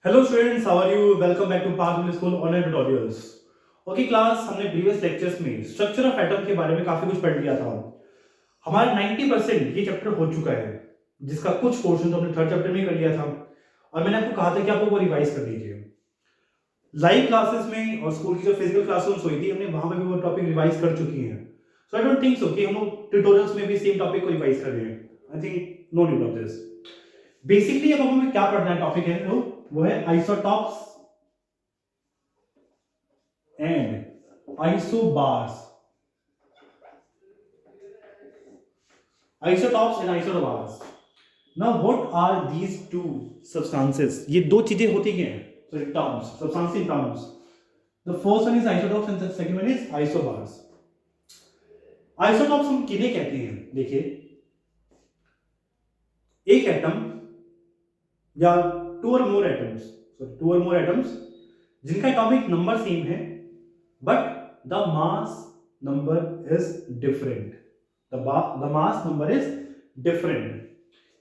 Hello students, how are you? Welcome back to park middle school online tutorials. Okay class, हमने previous lectures में structure of atom के बारे में काफी कुछ पढ़ लिया था। हमारा 90% ये चैप्टर हो चुका है, जिसका कुछ पोर्शन तो हमने थर्ड चैप्टर में कर लिया था और मैंने आपको कहा था कि आप लोग वो रिवाइज कर लीजिए। लाइव क्लासेस में और स्कूल की जो फिजिकल क्लासरूम्स हुई थी, हमने वहां पे भी वो टॉपिक रिवाइज कर चुकी हैं। सो आई डोंट थिंक सो कि हम लोग ट्यूटोरियल्स में भी सेम टॉपिक को रिवाइज कर रहे हैं। I think no need of this. Basically अब हमें क्या पढ़ना है, टॉपिक है वो है isotopes and isobars. Isotopes and isobars. Now what are these two substances? ये दो चीजें होती क्या हैं? Sorry, terms, substantive terms. The first one is isotopes and the second one is isobars. Isotopes हम किन्हें कहते हैं? देखिए, एक एटम या टू और मोर एटम्स जिनका एटॉमिक नंबर सेम है but the mass number is different. The mass number is different.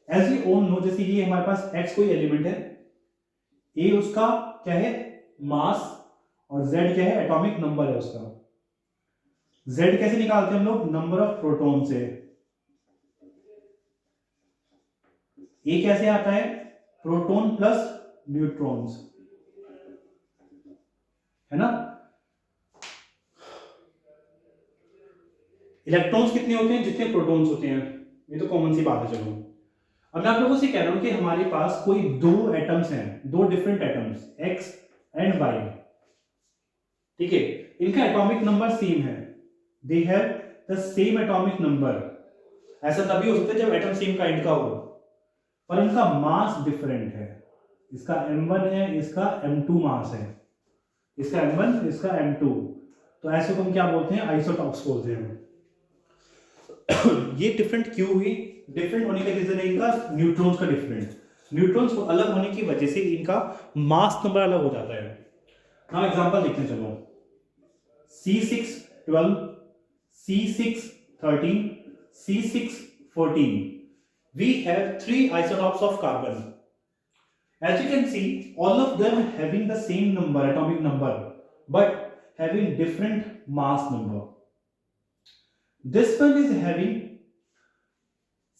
As we all know, जैसे ये हमारे पास x कोई एलिमेंट है, a उसका क्या है, मास, और z क्या है, एटॉमिक नंबर है उसका। z कैसे निकालते हैं हम लोग? नंबर ऑफ प्रोटॉन से। a कैसे आता है? प्रोटॉन प्लस न्यूट्रॉन्स, है ना। इलेक्ट्रॉन्स कितने होते हैं? जितने प्रोटॉन्स होते हैं, ये तो कॉमन सी बात है। चलो, अब मैं आप लोगों से कह रहा हूं कि हमारे पास कोई दो एटम्स हैं, दो different atoms x and y, ठीक है। इनका एटॉमिक नंबर सेम है, they have the same atomic number. ऐसा तभी हो सकता है जब एटम सेम काइंड का हो, पर उनका मास डिफरेंट है। इसका m1 है, इसका m2 मास है, इसका m1, इसका m2। तो ऐसे को हम क्या बोलते हैं? आइसोटॉप्स बोलते हैं। ये डिफरेंट क्यों हुई? डिफरेंट होने का रीजन है इनका न्यूट्रॉन्स का डिफरेंट। न्यूट्रॉन्स को अलग होने की वजह से इनका मास नंबर अलग हो जाता है। नाउ एग्जांपल देखते हैं। चलो, C612, C613, C614, we have three isotopes of carbon. As you can see, all of them having the same number, atomic number, but having different mass number. This one is having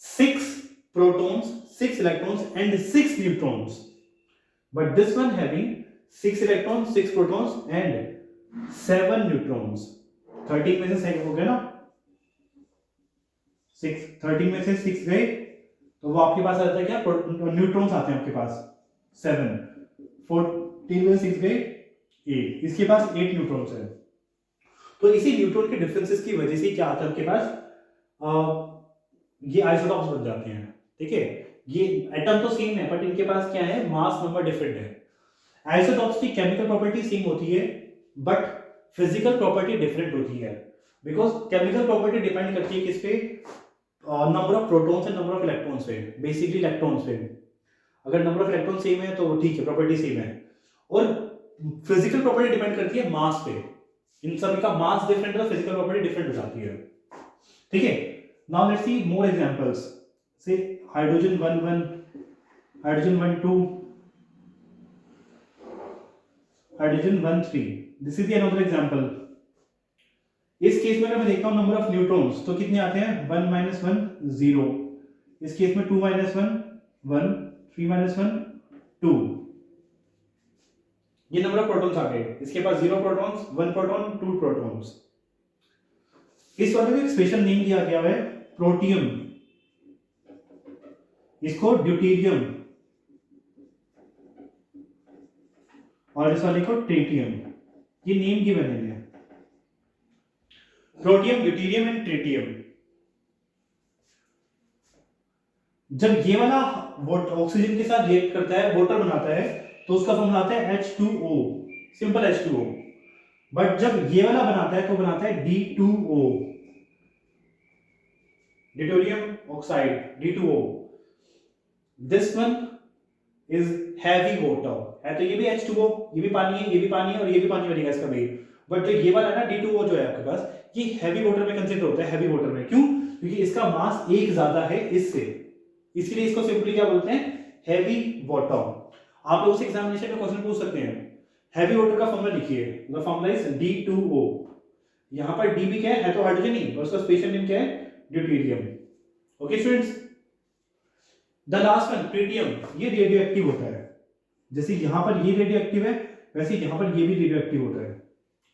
6 protons, 6 electrons and 6 neutrons, but this one having 6 electrons, 6 protons and 7 neutrons। 13 में से 6 हो गए ना, 6, 13 में से 6 गए तो वो आपके पास आता है क्या? न्यूट्रॉन्स आते हैं आपके पास 7, 14 में 6 गए 8, इसके पास 8 न्यूट्रॉन्स है। तो इसी न्यूट्रॉन के डिफरेंसेस की वजह से क्या आता है आपके पास? ये आइसोटॉप्स बन जाते हैं, ठीक है। ये एटम तो सेम है, बट इनके पास क्या है? मास नंबर डिफरेंट है। आइसोटॉप्स की केमिकल प्रॉपर्टी सेम होती है, बट फिजिकल प्रॉपर्टी डिफरेंट होती है। बिकॉज केमिकल प्रॉपर्टी डिपेंड करती है किस पे? Number of protons and number of electrons पे, बेसिकली इलेक्ट्रॉन्स पे। अगर नंबर ऑफ इलेक्ट्रॉन सेम है तो ठीक है, प्रॉपर्टी सेम है। और फिजिकल प्रॉपर्टी डिपेंड करती है मास पे। इन सभी का मास डिफरेंट है तो फिजिकल प्रॉपर्टी डिफरेंट हो जाती है, ठीक है। Now let's see more examples. Say hydrogen 1 1, hydrogen 1 2, hydrogen 1 3. This is the another example. इस केस में अगर मैं देखता हूं नंबर ऑफ न्यूट्रॉन्स तो कितने आते हैं? 1 - 1 0। इस केस में 2 - 1 1, 3 - 1 2। ये नंबर ऑफ प्रोटॉन्स आ गए। इसके पास 0 प्रोटॉन्स, 1 प्रोटॉन, 2 प्रोटॉन्स। इस वाले को एक स्पेशल नेम दिया गया है, प्रोटियम, इसको ड्यूटेरियम, और इस वाले को ट्रिटियम। ये नेम की बने हैं, प्रोटियम, ड्यूटेरियम एंड ट्रिटियम। जब ये वाला ऑक्सीजन के साथ रिएक्ट करता है, वाटर बनाता है, तो उसका फॉर्मूला आता है H2O, सिंपल H2O। बट जब ये वाला बनाता है तो बनाता है D2O, deuterium oxide, D2O। This one is heavy water है, तो ये भी H2O, ये भी पानी है, ये भी पानी है, और ये भी पानी बनेगा इसका भी। बट जो ये वाला ना D2O जो है आपके पास, ये हैवी वाटर में कंसीडर होता है। हैवी वाटर में क्यों? क्योंकि इसका मास एक ज्यादा है इससे, इसलिए इसको सिंपली क्या बोलते हैं? Heavy water. आप लोगों से एग्जामिनेशन में क्वेश्चन पूछ सकते हैं, हैवी वाटर का फॉर्मूला लिखिए, द फॉर्मूला इज D2O। यहां पर D भी क्या है तो हाइड्रोजन ही, और उसका स्पेशल नेम क्या है, deuterium. Okay students, the last one tritium, ये रेडियो एक्टिव होता है। जैसे यहां पर ये रेडियो एक्टिव है, वैसे यहां पर ये भी रेडियो एक्टिव होता है।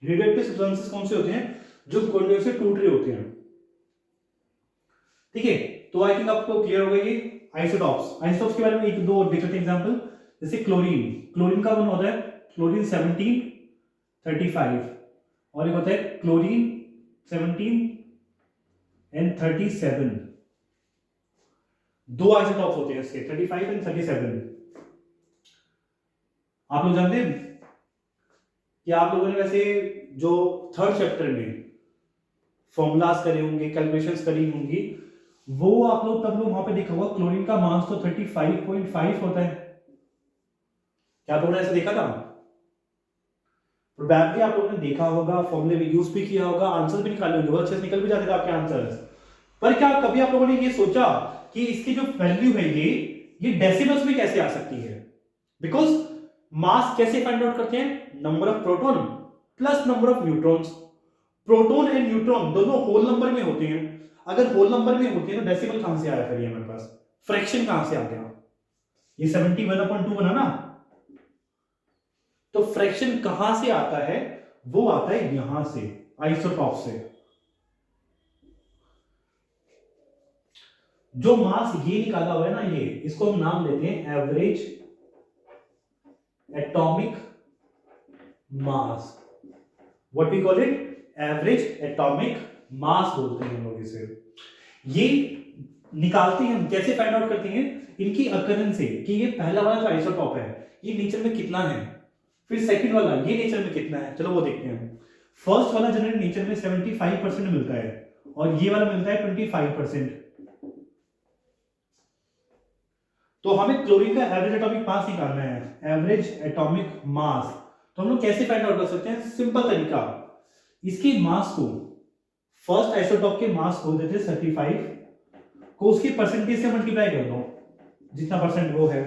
रेडियो एक्टिव सब्सटेंसेस कौन से होते हैं, जो कोऑर्डिनेट से टूट रहे होते हैं। ठीक है, तो आई थिंक आपको क्लियर हो गई ये आइसोटॉप्स। आइसोटॉप्स के बारे में एक दो देख लेते हैं एग्जांपल। जैसे क्लोरीन, क्लोरीन का वन होता है क्लोरीन 1735, और एक होता है क्लोरीन 17 एंड 37। दो आइसोटॉप्स होते हैं इसके, 35 एंड 37। आप लोग जानते हैं कि आप लोगों ने वैसे जो थर्ड चैप्टर में फॉर्मूलाज करे होंगे, कैलकुलेशंस करी होंगी, वो आप लोग तब लोग वहां पे देखा होगा क्लोरीन का मास तो 35.5 होता है। क्या आप लोगों ने ऐसा देखा था? प्रोबेबली आप लोगों ने देखा होगा, फॉर्मूले भी यूज भी किया होगा, आंसर भी निकाले होंगे, बहुत अच्छे से निकल भी जाते थे आपके आंसर्स। पर क्या कभी आप लोगों ने ये सोचा कि इसकी जो वैल्यू है ये डेसिमल्स में कैसे आ सकती है? बिकॉज मास कैसे फाइंड आउट करते हैं, number of proton plus number of neutrons. Proton and neutron दोनों होल नंबर में होते हैं। अगर होल नंबर में होते हैं तो डेसिमल कहां से आया, फिर ये हमारे पास फ्रैक्शन कहां से आ गया? ये 71/2 बना ना, तो फ्रैक्शन कहां से आता है? वो आता है यहां से, आइसोटॉप से। जो मास ये निकाला हुआ है ना, ये इसको हम नाम लेते हैं average atomic mass. What we call it, average atomic mass बोलते हैं हम लोग इसे। ये निकालते हैं हम, कैसे फाइंड आउट करते हैं? इनकी अकरेंस से, कि ये पहला वाला जो आइसोटॉप है ये नेचर में कितना है, फिर सेकंड वाला ये नेचर में कितना है, चलो वो देखते हैं। फर्स्ट वाला जनरल नेचर में 75% मिलता है, और ये वाला मिलता है 25%। तो हमें क्लोरीन का एवरेज एटॉमिक मास निकालना है, एवरेज एटॉमिक मास। तो हम लोग कैसे फाइंड आउट कर सकते हैं? सिंपल तरीका, इसके मास को, फर्स्ट आइसोटॉप के मास को देते 35 को उसके परसेंटेज से मल्टीप्लाई कर दो, जितना परसेंट वो है,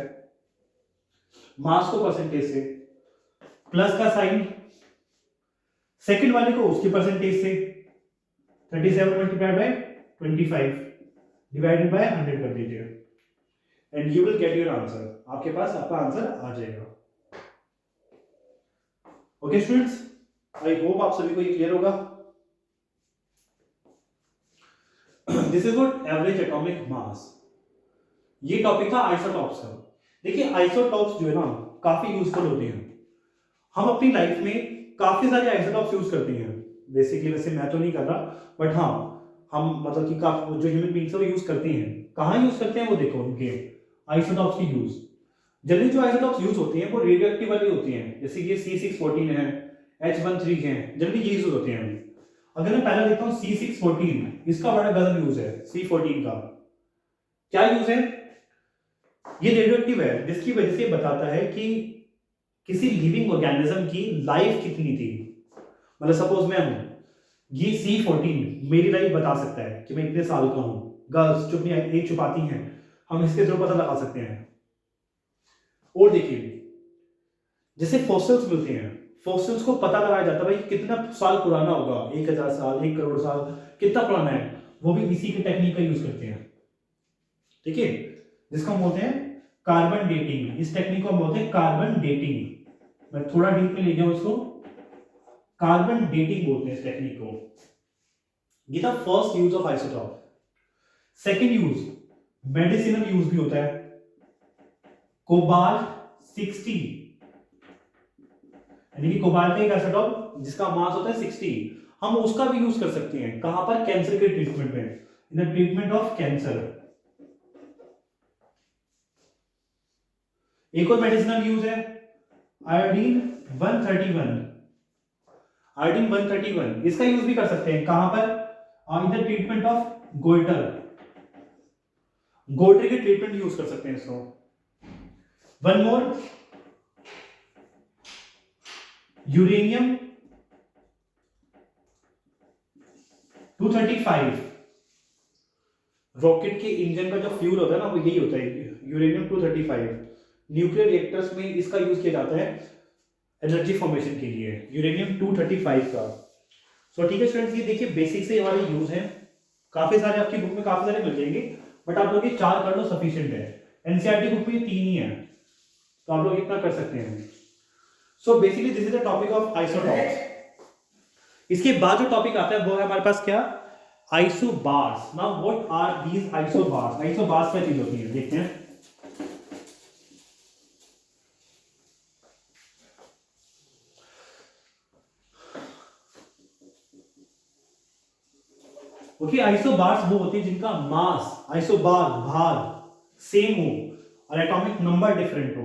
मास को परसेंटेज से, प्लस का साइन, सेकंड वाले को उसके परसेंटेज से, 37 मल्टीप्लाइड बाय 25 डिवाइडेड बाय 100 कर दीजिए, and you will get your answer. आपके पास आपका आंसर आ जाएगा। ओके स्टूडेंट्स, आई होप आप सभी को ये क्लियर होगा। This is what average atomic मास। ये टॉपिक था आइसोटॉप्स का। देखिए आइसोटॉप्स जो है ना काफी यूजफुल होते हैं। हम अपनी लाइफ में काफी सारे आइसोटॉप्स यूज करते हैं। बेसिकली वैसे मैं तो नहीं कर रहा, बट हाँ हम मतलब कि काफी जो ह्यूमन बीइंग्स है वो यूज करते हैं। कहाँ यूज करते हैं वो देखो, उनके आइसोटॉप्स की यूज। जनरली जो आइसोटॉप्स यूज होती हैं वो रेडियोएक्टिव वाली होती हैं, जैसे ये C614 है, H13 है, जनरली ये यूज होते हैं। अगर मैं पहला देखता हूँ C614, इसका बड़ा गलत यूज है। C14 का क्या यूज है? ये रेडियोएक्टिव है, जिसकी वजह से बताता है कि किसी लिविंग ऑर्गेनिज्म की लाइफ कितनी थी। मतलब सपोज मैं हूं, ये C14 मेरी लाइफ बता सकता है कि मैं इतने साल का हूं। गर्ल्स जो अपनी एज छुपाती हैं, हम इसके थ्रू पता लगा सकते हैं। और देखिए जैसे फॉसिल्स मिलते हैं, फॉसिल्स को पता लगाया जाता है भाई कितना साल पुराना होगा, 1000 साल, 1 करोड़ साल, कितना पुराना है, वो भी इसी की टेक्निक का यूज करते हैं। ठीक है, जिसको हम बोलते हैं कार्बन डेटिंग। इस टेक्निक को हम बोलते हैं कार्बन डेटिंग। मैं थोड़ा डीप में ले गया उसको, कार्बन डेटिंग बोलते हैं इस टेक्निक को। ये था first use of isotope. Second use medicinal use भी होता है। कोबाल्ट 60, यानी कि कोबाल्ट का एक आइसोटॉप जिसका मास होता है 60, हम उसका भी यूज कर सकते हैं। कहां पर? कैंसर के ट्रीटमेंट में, in the treatment of cancer. एक और मेडिसिनल यूज है आयोडीन 131। आयोडीन 131 इसका यूज भी कर सकते हैं। कहां पर? In the treatment of goitre. Goitre के ट्रीटमेंट यूज कर सकते हैं इसको। One more, uranium 235। रॉकेट के इंजन का जो फ्यूल होता है ना वो यही होता है, यूरेनियम 235। न्यूक्लियर रिएक्टर्स में इसका यूज किया जाता है एनर्जी फॉर्मेशन के लिए, यूरेनियम 235 का। सो ठीक है स्टूडेंट्स, ये देखिए बेसिक से हमारे यूज है, काफी सारे आपकी बुक में काफी सारे मिल जाएंगे, बट आप लोग ये 4 कर लो सफिशिएंट है। एनसीईआरटी बुक में ये 3 ही है, तो आप लोग इतना कर सकते हैं। So basically this is the topic of isotopes. इसके बाद जो टॉपिक आता है वो है हमारे पास क्या, isobars. Now what are these isobars? Isobars क्या चीज होती है देखते हैं। ओके, आइसोबार्स वो होते हैं जिनका मास, आइसोबार भार सेम हो और एटॉमिक नंबर डिफरेंट हो।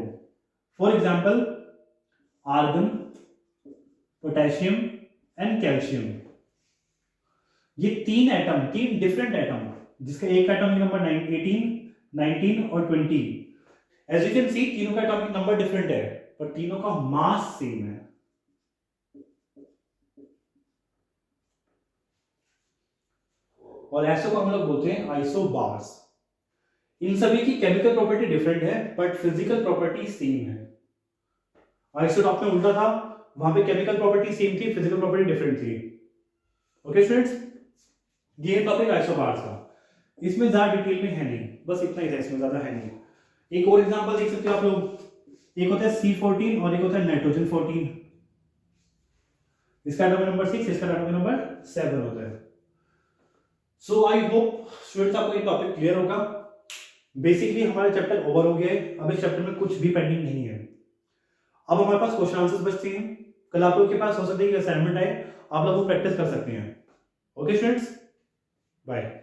For example argon, potassium and calcium, ये 3 एटम, 3 डिफरेंट एटम, जिसका एक एटॉमिक नंबर 18, 19 और 20। एज यू कैन सी तीनों का एटॉमिक नंबर डिफरेंट है, पर तीनों का मास सेम है। और ऐसे को हम लोग बोलते हैं आइसोबार्स। इन सभी की केमिकल प्रॉपर्टी डिफरेंट है, बट फिजिकल प्रॉपर्टी सेम है। आइसोटॉप में उल्टा था, वहां पे केमिकल प्रॉपर्टी सेम थी, फिजिकल प्रॉपर्टी डिफरेंट थी। ओके स्टूडेंट्स, ये टॉपिक आइसोबार्स का, इसमें ज्यादा डिटेल में है नहीं, बस इतना ही था, इसमें ज्यादा है नहीं। एक और एग्जांपल देख सकते हो आप लोग, एक होता है C14 और एक होता है नाइट्रोजन 14। इसका एटॉमिक नंबर 6, इसका एटॉमिक नंबर 7 होता है। सो आई होप स्टूडेंट्स आपको ये टॉपिक क्लियर होगा। बेसिकली हमारा चैप्टर ओवर हो गया है, अब इस चैप्टर में कुछ भी पेंडिंग नहीं है। अब हमारे पास क्वेश्चन आंसर्स बचते हैं। कल आप लोग के पास हो सकता है कि असाइनमेंट आए, आप लोग वो प्रैक्टिस कर सकते हैं। Okay students, bye.